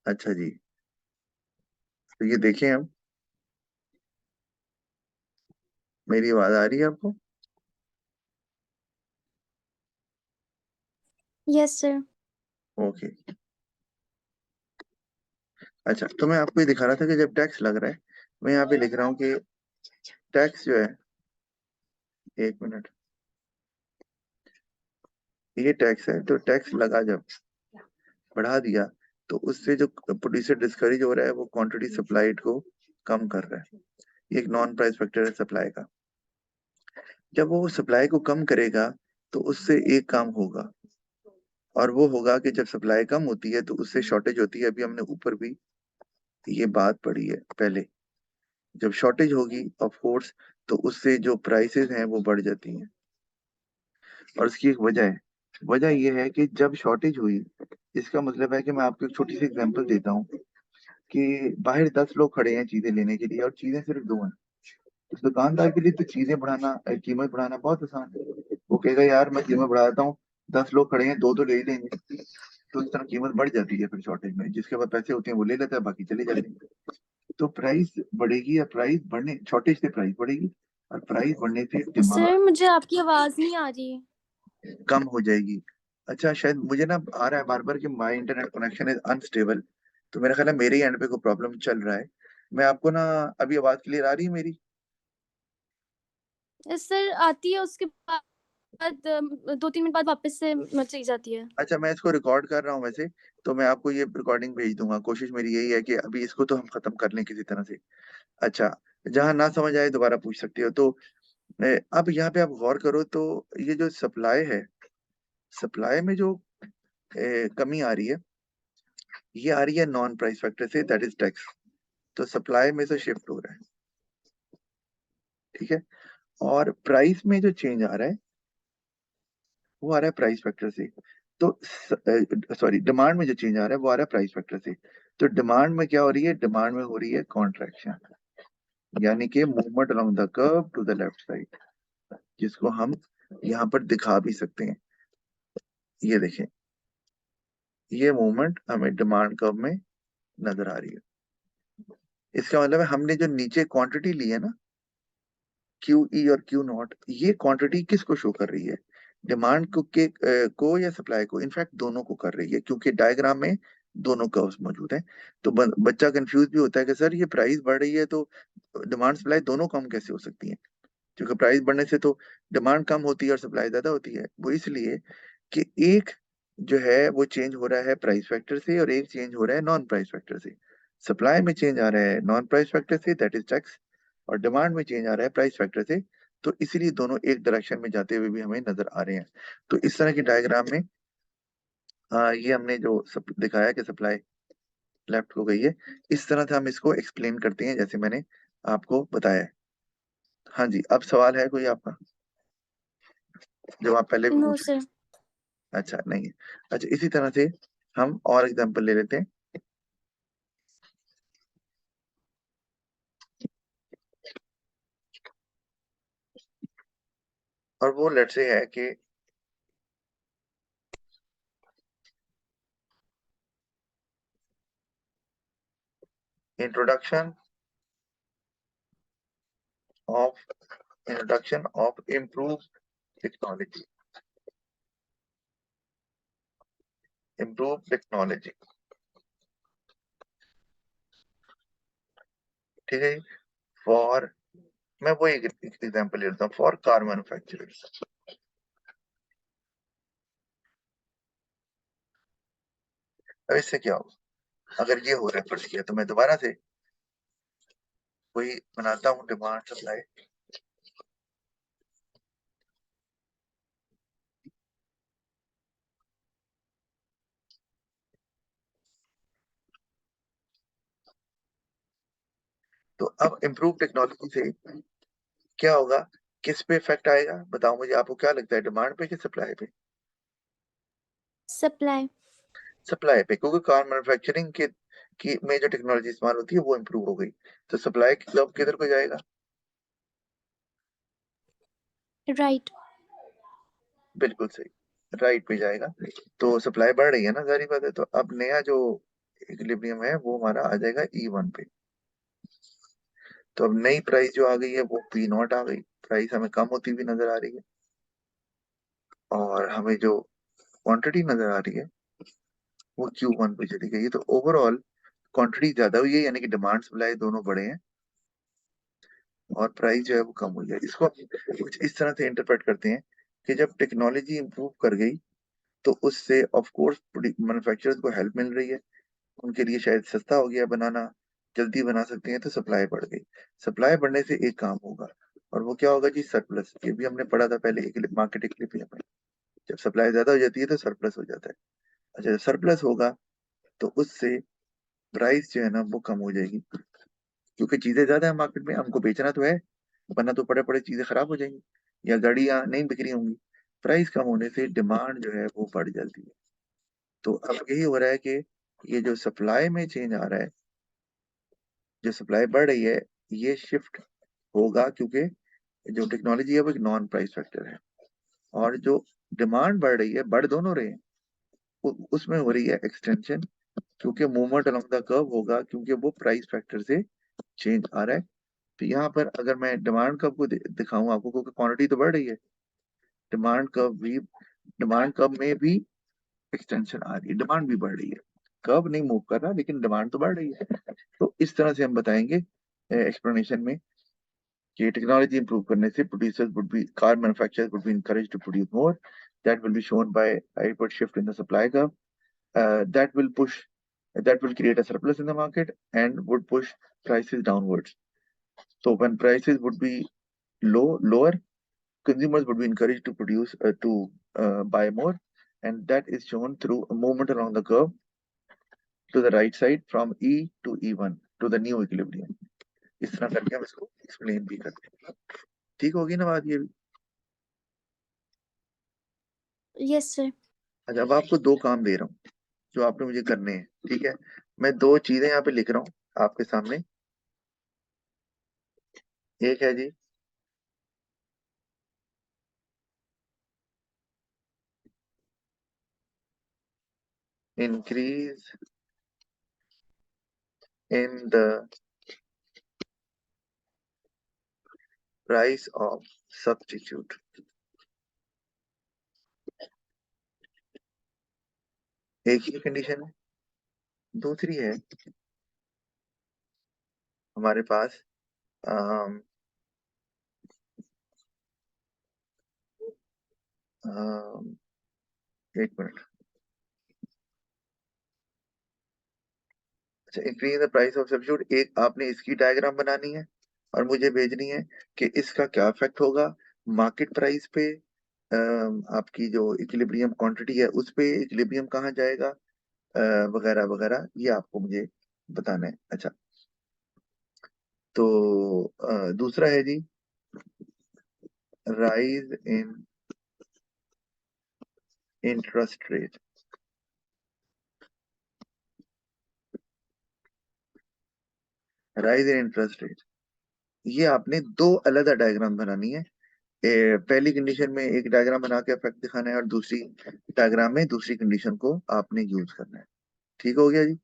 अच्छा जी, तो ये देखें हम, मेरी आवाज आ रही है आपको? Yes sir. ओके। अच्छा, तो मैं आपको ये दिखा रहा था कि जब टैक्स लग रहा है, मैं यहाँ पे लिख रहा हूँ कि टैक्स जो है, एक मिनट, ये टैक्स है, तो टैक्स लगा जब, बढ़ा दिया, तो उससे जो प्रोड्यूसर डिस्करेज हो रहा है वो क्वांटिटी सप्लाइड को कम कर रहा है। ये एक नॉन प्राइस फैक्टर है सप्लाई का। जब वो सप्लाई को कम करेगा तो उससे एक काम होगा, और वो होगा कि जब सप्लाई कम होती है तो उससे शॉर्टेज होती है। अभी हमने ऊपर भी ये बात पढ़ी है पहले। जब शॉर्टेज होगी ऑफ कोर्स, तो उससे जो प्राइसेस हैं वो बढ़ जाती हैं। और उसकी एक वजह है। वजह ये है कि जब शॉर्टेज हुई, इसका मतलब है कि मैं आपको एक छोटी सी एग्जांपल देता हूँ कि बाहर 10 लोग खड़े हैं चीजें लेने के लिए, और चीजें सिर्फ दो हैं। उस दुकानदार के लिए तो चीजें बढ़ाना, कीमत बढ़ाना बहुत आसान है। वो कहेगा यार मैं कीमत बढ़ा देता हूँ, 10 लोग खड़े हैं, दो तो ले ही लेंगे। तो इस तरह कीमत बढ़ जाती है फिर शॉर्टेज में, जिसके पास पैसे होते हैं वो ले लेता है, बाकी चले जाते हैं। तो प्राइस बढ़ेगी, या प्राइस बढ़ने, शॉर्टेज से प्राइस बढ़ेगी, और प्राइस बढ़ने से डिमांड सर मुझे आपकी आवाज नहीं आ रही। कम हो जाएगी। अच्छा, शायद मुझे ना आ रहा है बार बार कि my internet connection is unstable, तो मेरा ख्याल है मेरे ही एंड पे कोई प्रॉब्लम चल रहा है। मैं आपको ना, अभी आवाज क्लियर आ रही है मेरी? सर आती है, उसके बाद 2-3 मिनट बाद वापस से चली जाती है। अच्छा, मैं इसको रिकॉर्ड कर रहा हूँ वैसे, तो मैं आपको ये रिकॉर्डिंग भेज दूंगा। कोशिश मेरी यही है कि अभी इसको तो हम खत्म कर लें किसी तरह से। अच्छा, जहां ना समझ आए दोबारा पूछ सकते हो। तो अब यहाँ पे आप गौर करो तो ये जो सप्लाई है, सप्लाई में जो कमी आ रही है, ये आ रही है नॉन प्राइस फैक्टर से, दैट इज टैक्स। तो सप्लाई में से शिफ्ट हो रहा है, ठीक है। और प्राइस में जो चेंज आ रहा है वो आ रहा है प्राइस फैक्टर से। तो सॉरी, डिमांड में जो चेंज आ रहा है वो आ रहा है प्राइस फैक्टर से। तो डिमांड में क्या हो रही है? डिमांड में हो रही है कॉन्ट्रैक्शन, यानी कि movement along the curve to the left side, जिसको हम यहाँ पर दिखा भी सकते हैं। ये देखें, ये मूवमेंट हमें डिमांड कर्व में नजर आ रही है। इसका मतलब है हमने जो नीचे क्वांटिटी ली है ना, क्यू ई और क्यू नॉट, ये क्वांटिटी किसको शो कर रही है? डिमांड को या सप्लाई को? इनफैक्ट दोनों को कर रही है, क्योंकि डायग्राम में दोनों कर्व्स मौजूद हैं। तो बच्चा कंफ्यूज भी होता है कि सर ये प्राइस बढ़ रही है तो डिमांड सप्लाई दोनों कम कैसे हो सकती है? क्योंकि प्राइस बढ़ने से तो डिमांड कम होती है और सप्लाई ज्यादा होती है। वो इसलिए कि एक जो है वो चेंज हो रहा है प्राइस फैक्टर से, और एक चेंज हो रहा है नॉन प्राइस फैक्टर से। सप्लाई में चेंज आ रहा है नॉन प्राइस फैक्टर से, दैट इज टैक्स, और डिमांड में चेंज आ रहा है प्राइस फैक्टर से। तो इसीलिए दोनों एक डायरेक्शन में जाते हुए भी हमें नजर आ रहे हैं। तो इस तरह की डायग्राम में ये हमने जो दिखाया कि सप्लाई लेफ्ट हो गई है, इस तरह से हम इसको एक्सप्लेन करते हैं जैसे मैंने आपको बताया है। हाँ जी, अब सवाल है कोई आपका, जो आप पहले भी नो पूछ रहे सर। हैं? अच्छा, नहीं है। अच्छा, इसी तरह से हम और एग्जांपल ले लेते हैं। और वो लेट से है कि introduction of introduction of improve technology, improve technology, ठीक है। फॉर, मैं वो एक एग्जांपल ले लेता हूँ, फॉर कार मैन्युफैक्चरर्स। अब इससे क्या होगा? अगर ये हो रेफर किया तो मैं दोबारा से वही बनाता हूँ, डिमांड सप्लाई। तो अब इम्प्रूव टेक्नोलॉजी से क्या होगा? किस पे इफेक्ट आएगा बताओ मुझे, आपको क्या लगता है, डिमांड पे कि सप्लाई पे? सप्लाई। सप्लाई पे, क्योंकि कार मैन्युफैक्चरिंग के की में जो टेक्नोलॉजी इस्तेमाल होती है वो इम्प्रूव हो गई। तो सप्लाई कब किधर को जाएगा? राइट। बिल्कुल सही, राइट पे जाएगा। तो सप्लाई बढ़ रही है ना, जारी बात है। तो अब नया जो इक्विलिब्रियम है वो हमारा आ जाएगा E1 पे। तो अब नई प्राइस जो आ गई है वो P0 आ गई, प्राइस हमें कम होती हुई नजर आ रही है, और हमें जो क्वांटिटी नजर आ रही है वो Q1 पे चली गई है। तो ओवरऑल क्वांटिटी ज्यादा हुई है, यानी कि डिमांड सप्लाई दोनों बढ़े हैं, और प्राइस जो है वो कम हुई है। इसको हम कुछ इस तरह से इंटरप्रेट करते हैं कि जब टेक्नोलॉजी इंप्रूव कर गई तो उससे ऑफ कोर्स मैन्युफैक्चरर्स को हेल्प मिल रही है, उनके लिए शायद सस्ता हो गया बनाना, जल्दी बना सकते हैं, तो सप्लाई बढ़ गई। सप्लाई बढ़ने से एक काम होगा, और वो क्या होगा जी? सरप्लस। ये भी हमने पढ़ा था पहले मार्केट इक्विलिब्रियम में। जब सप्लाई ज्यादा हो जाती है तो सरप्लस हो जाता है। अच्छा, जब सरप्लस होगा तो उससे प्राइस जो है ना वो कम हो जाएगी, क्योंकि चीजें ज्यादा है मार्केट में, हमको बेचना तो है, वरना तो पड़े पड़े चीजें खराब हो जाएंगी या गाड़ियां नहीं बिक्री होंगी। प्राइस कम होने से डिमांड जो है वो बढ़ जाती है। तो अब यही हो रहा है कि ये जो सप्लाई में चेंज आ रहा है, जो सप्लाई बढ़ रही है, ये शिफ्ट होगा, क्योंकि जो टेक्नोलॉजी है वो एक नॉन प्राइस फैक्टर है, और जो डिमांड बढ़ रही है, बढ़ दोनों रहे हैं, उसमें हो रही है एक्सटेंशन, क्योंकि मूवमेंट अलोंग द कर्व होगा, क्योंकि वो प्राइस फैक्टर से चेंज आ रहा है। तो यहाँ पर अगर मैं डिमांड कर्व को दिखाऊं आपको, क्योंकि क्वांटिटी तो बढ़ रही है, डिमांड कर्व भी, डिमांड कर्व में भी एक्सटेंशन आ रही है, डिमांड भी बढ़ रही है। कर्व नहीं मूव कर रहा, लेकिन डिमांड तो बढ़ रही है। तो इस तरह से हम बताएंगे एक्सप्लेनेशन में कि टेक्नोलॉजी इंप्रूव करने से producers would be car manufacturers would be encouraged to produce more, that will be shown by upward shift in the supply curve, that will push, that will create a surplus in the market and would push prices downwards. So when prices would be lower, consumers would be encouraged to produce to buy more, and that is shown through a movement along the curve to the right side from E to E1 to the new equilibrium. इस तरह करके हम इसको explain भी करते हैं। ठीक होगी ना बात ये भी? Yes sir. अच्छा, अब आपको दो काम दे रहा हूँ जो आपने मुझे करने हैं, ठीक है? मैं दो चीजें यहाँ पे लिख रहा हूँ आपके सामने। एक है जी, increase in the price of substitute. एक ही कंडीशन है। दूसरी है हमारे पास, अम, अम, एक मिनट। अच्छा, increase the price of substitute, एक आपने इसकी डायग्राम बनानी है और मुझे भेजनी है कि इसका क्या इफेक्ट होगा मार्केट प्राइस पे, आपकी जो इक्विलिब्रियम क्वांटिटी है उस पे इक्विलिब्रियम कहाँ जाएगा, वगैरह वगैरह, ये आपको मुझे बताना है। अच्छा, तो दूसरा है जी, rise in interest rate. Rise in interest rate, ये आपने दो अलग डायग्राम बनानी है। पहली कंडीशन में एक डायग्राम बना के इफेक्ट दिखाना है, और दूसरी डायग्राम में दूसरी कंडीशन को आपने यूज करना है। ठीक हो गया जी?